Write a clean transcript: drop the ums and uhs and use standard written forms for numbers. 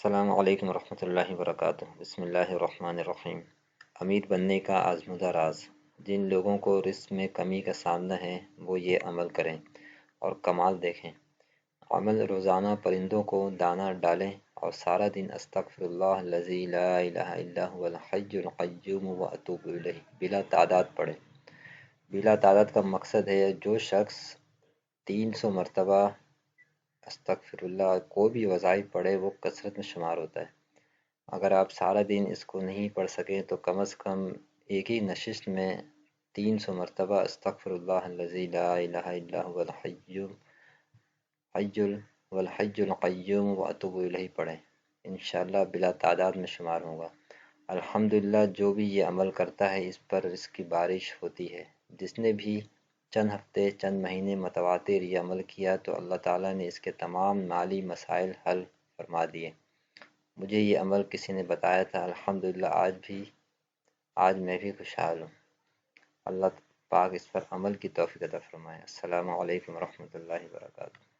السلام علیکم ورحمۃ اللہ وبرکاتہ۔ بسم اللہ الرحمن الرحیم۔ امیر بننے کا آزمودہ راز۔ جن لوگوں کو رزق میں کمی کا سامنا ہے وہ یہ عمل کریں اور کمال دیکھیں۔ عمل: روزانہ پرندوں کو دانہ ڈالیں اور سارا دن استغفر اللہ الذی لا الہ الا هو الحی القیوم واتوب الیہ بلا تعداد پڑھیں۔ بلا تعداد کا مقصد ہے جو شخص 300 مرتبہ استغفر اللہ کو بھی وظائف پڑھے وہ کثرت میں شمار ہوتا ہے۔ اگر آپ سارا دن اس کو نہیں پڑھ سکیں تو کم از کم ایک ہی نشست میں 300 مرتبہ استغفر اللہ الذی لا الہ الا هو الحی القیوم واتوب الیہ پڑھیں۔ انشاءاللہ بلا تعداد میں شمار ہوگا۔ الحمدللہ جو بھی یہ عمل کرتا ہے اس پر رزق کی بارش ہوتی ہے۔ جس نے بھی چند ہفتے چند مہینے متواتر یہ عمل کیا تو اللہ تعالیٰ نے اس کے تمام مالی مسائل حل فرما دیے۔ مجھے یہ عمل کسی نے بتایا تھا، الحمدللہ آج میں بھی خوشحال ہوں۔ اللہ پاک اس پر عمل کی توفیق عطا فرمائے۔ السلام علیکم ورحمۃ اللہ وبرکاتہ۔